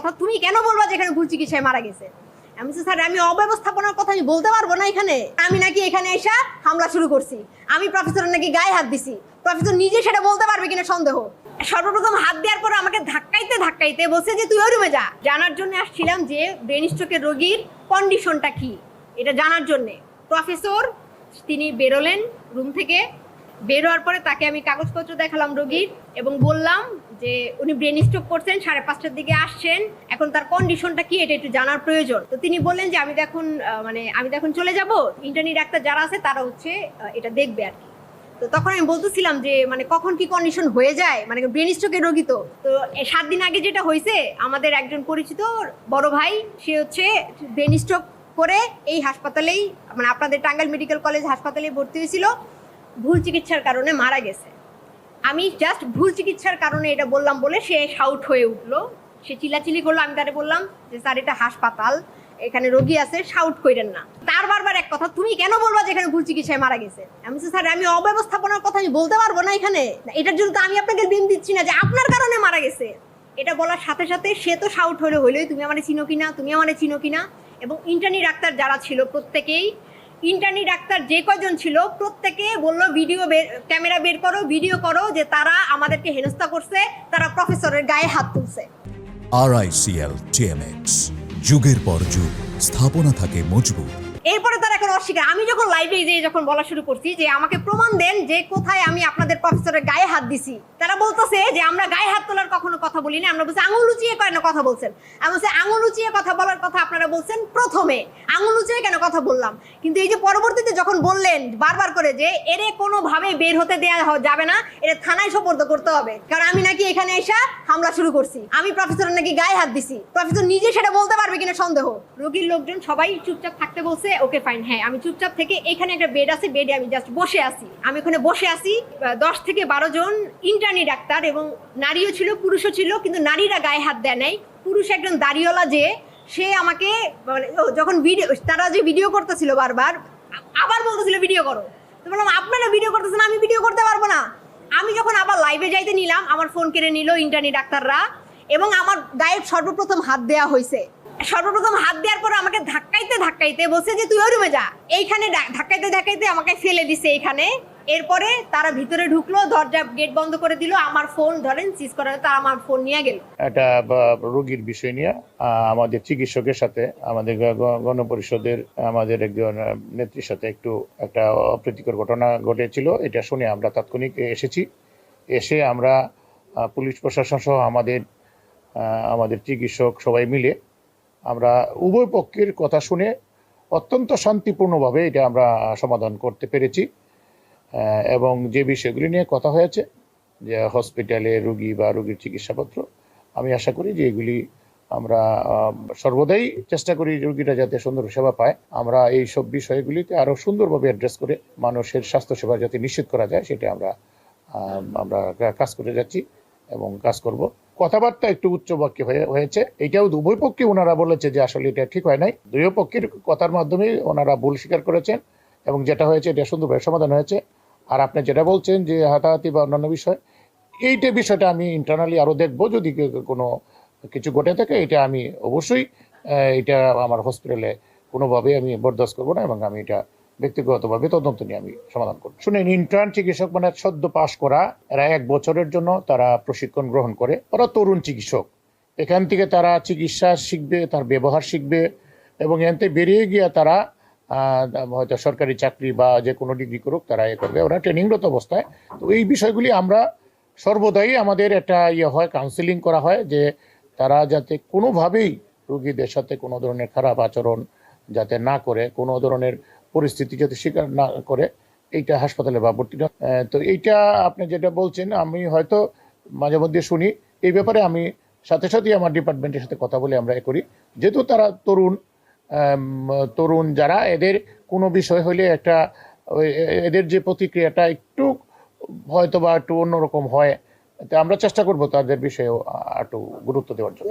কথা তুমি কেন বলবা যে এখানে ভুল চিকিৎসায় মারা গেছে? আমি বলছি স্যার আমি অব্যবস্থাপনার কথা আমি বলতে পারবো না এখানে। আমি নাকি এখানে এসে হামলা শুরু করছি, আমি প্রফেসরের নাকি গায়ে হাত দিছি। প্রফেসর নিজে সেটা বলতে পারবে কিনা সন্দেহ। সর্বপ্রথম হাত দেওয়ার পর আমাকে ধাক্কাইতে ধাক্কাইতে বলছে যে তুই ওই রুমে যা। জানার জন্য আসছিলাম যে ব্রেন স্ট্রোকের রোগীর কন্ডিশনটা কি এটা জানার জন্য। প্রফেসর তিনি বেরোলেন রুম থেকে। বের হওয়ার পরে তাকে আমি কাগজপত্র দেখালাম রোগীর এবং বললাম যে উনি ব্রেন স্ট্রোক করছেন, 5:30টার দিকে আসছেন, এখন তার কন্ডিশনটা কি এটা একটু জানার প্রয়োজন। তো তিনি বললেন যে আমি তো এখন চলে যাব, ইন্টার্নি ডাক্তার যারা আছে তারা হচ্ছে এটা দেখবে আর কি। তো তখন আমি বলতেছিলাম যে কখন কি কন্ডিশন হয়ে যায়, ব্রেন স্ট্রোকের রোগী। তো 7 দিন আগে যেটা হয়েছে, আমাদের একজন পরিচিত বড় ভাই সে হচ্ছে ব্রেন স্ট্রোক করে এই হাসপাতালেই আপনাদের টাঙ্গাইল মেডিকেল কলেজ হাসপাতালে ভর্তি হয়েছিল, ভুল চিকিৎসার কারণে মারা গেছে। আমি জাস্ট ভুল চিকিৎসার কারণে এটা বললাম বলে সে শাউট হয়ে উঠলো, সে চিল্লাচিল্লি করলো। আমি তারে বললাম যে স্যার এটা হাসপাতাল, এখানে রোগী আছে, শাউট করেন না। তার বারবার এক কথা তুমি কেন বলবা যে এখানে ভুল চিকিৎসায় মারা গেছে? আমি বলছি স্যার আমি অব্যবস্থাপনার কথা আমি বলতে পারবো না এখানে, এটার জন্য তো আমি আপনাকে দিন দিচ্ছি না যে আপনার কারণে মারা গেছে। এটা বলার সাথে সাথে সে তো শাউট হইলোই তুমি আমারে চিনো কিনা, তুমি আমারে চিনো কিনা। এবং ইন্টার্নি ডাক্তার যারা ছিল প্রত্যেকেই, ইন্টার্নি ডাক্তার যে কয়জন ছিল প্রত্যেকে বললো ক্যামেরা বের করো, ভিডিও করো যে তারা আমাদেরকে হেনস্থা করছে, তারা প্রফেসরের গায়ে হাত তুলছে। RICL TMX, যুগের পর যুগ স্থাপনা থাকে মজবুত। এরপরে তারা এখন অস্বীকার। আমি যখন লাইভে যখন বলা শুরু করছি যে আমাকে প্রমাণ দেন যে কোথায় আমি আপনাদের প্রফেসরের গায়ে হাত দিছি, তারা বলতেছে যে আমরা গায়ে হাত তোলার কখনো কথা বলি না, আমরা বলছি আঙুল লুচিয়ে কেন কথা বলছেন। আমি বলছি আঙুল লুচিয়ে কথা বলার কথা আপনারা বলছেন প্রথমে, আঙুল লুচিয়ে কেন কথা বললাম। কিন্তু এই যে পরবর্তীতে যখন বললেন বারবার করে যে এরে কোনোভাবে বের হতে দেওয়া যাবে না, এটা থানায় সোপর্দ করতে হবে, কারণ আমি নাকি এখানে এসে হামলা শুরু করছি, আমি প্রফেসরের নাকি গায়ে হাত দিছি। প্রফেসর নিজে সেটা বলতে পারবে কিনা সন্দেহ। রোগীর লোকজন সবাই চুপচাপ থাকতে বলছে, ওকে ফাইন, হ্যাঁ আমি চুপচাপ থেকে এখানে একটা বেড আছে, বেডে আমি জাস্ট বসে আছি। আমি ওখানে বসে আছি, 10 থেকে 12 জন ইন্টার্নি ডাক্তার এবং নারীও ছিল পুরুষও ছিল, কিন্তু নারীরা গায়ে হাত দেয় নাই। পুরুষ একজন দাড়িওয়ালা যে সে আমাকে যখন তারা যে ভিডিও করতেছিল বারবার আবার বলতেছিল ভিডিও করো, তো বললাম আপনারা ভিডিও করতেছেন, আমি ভিডিও করতে পারবো না। আমি যখন আবার লাইভে যাইতে নিলাম আমার ফোন কেড়ে নিল ইন্টার্নি ডাক্তাররা এবং আমার গায়ে সর্বপ্রথম হাত দেওয়া হয়েছে। সর্বপ্রথম হাত দেওয়ার পর আমাকে ধাক্কাইতে ধাক্কাইতে বলছে যে তুই ওই রুমে যা। এইখানে ধাক্কাইতে ধাক্কাইতে আমাকে ফেলে দিছে এইখানে। এরপরে তারা ভিতরে ঢুকলো, দরজা গেট বন্ধ করে দিল, আমার ফোন ধরেন সিজ করা, তারা আমার ফোন নিয়ে গেল। একটা রোগীর বিষয় নিয়ে আমাদের চিকিৎসকের সাথে আমাদের গণপরিষদের আমাদের একজন নেত্রীর সাথে একটা অপ্রীতিকর ঘটনা ঘটেছিল। এটা শুনে আমরা তাৎক্ষণিক এসে আমরা পুলিশ প্রশাসন সহ আমাদের চিকিৎসক সবাই মিলে আমরা উভয় পক্ষের কথা শুনে অত্যন্ত শান্তিপূর্ণভাবে এটা আমরা সমাধান করতে পেরেছি। এবং যে বিষয়গুলি নিয়ে কথা হয়েছে যে হসপিটালে রোগী বা রোগীর চিকিৎসাপত্র, আমি আশা করি যে এগুলি আমরা সর্বদাই চেষ্টা করি রোগীরা যাতে সুন্দর সেবা পায়। আমরা এই সব বিষয়গুলিতে আরও সুন্দরভাবে অ্যাড্রেস করে মানুষের স্বাস্থ্যসেবা যাতে নিশ্চিত করা যায় সেটা আমরা কাজ করে যাচ্ছি এবং কাজ করব। কথাবার্তা একটু উচ্চবাক্য হয়েছে, এটাও উভয় পক্ষে ওনারা বলেছে যে আসলে এটা ঠিক হয় নাই। দুই পক্ষের কথার মাধ্যমে ওনারা ভুল স্বীকার করেছেন এবং যেটা হয়েছে এটা সুন্দরভাবে সমাধান হয়েছে। আর আপনি যেটা বলছেন যে হাতাহাতি বা অন্যান্য বিষয়টা আমি ইন্টারনালি আরও দেখবো, যদি কোনো কিছু ঘটে থাকে এটা আমি অবশ্যই এটা আমার হসপিটালে কোনোভাবে আমি বরদাস্ত করবো না এবং আমি এটা ব্যক্তিগতভাবে তদন্ত নিয়ে আমি সমাধান করব। শুনেন, ইন্টার্ন চিকিৎসক সদ্য পাশ করা, এরা 1 বছরের জন্য তারা প্রশিক্ষণ গ্রহণ করে। ওরা তরুণ চিকিৎসক, এখান থেকে তারা চিকিৎসা শিখবে, তার ব্যবহার শিখবে এবং এতে বেরিয়ে গিয়ে তারা হয়তো সরকারি চাকরি বা যে কোনো ডিগ্রি করুক তারা করবে, ওরা ট্রেনিংরত অবস্থায়। তো এই বিষয়গুলি আমরা সর্বদাই আমাদের একটা হয়, কাউন্সিলিং করা হয় যে তারা যাতে কোনোভাবেই রোগীদের সাথে কোনো ধরনের খারাপ আচরণ যাতে না করে, কোনো ধরনের পরিস্থিতি যাতে স্বীকার না করে, এইটা হাসপাতালে বা ভর্তি না। তো এইটা আপনি যেটা বলছেন আমি হয়তো মাঝে মধ্যে শুনি, এই ব্যাপারে আমি সাথে সাথেই আমার ডিপার্টমেন্টের সাথে কথা বলে আমরা করি। যেহেতু তারা তরুণ যারা, এদের কোনো বিষয় হলে এদের যে প্রতিক্রিয়াটা একটু হয়তো বা একটু অন্যরকম হয়, আমরা চেষ্টা করবো তাদের বিষয়ে একটু গুরুত্ব দেওয়ার জন্য।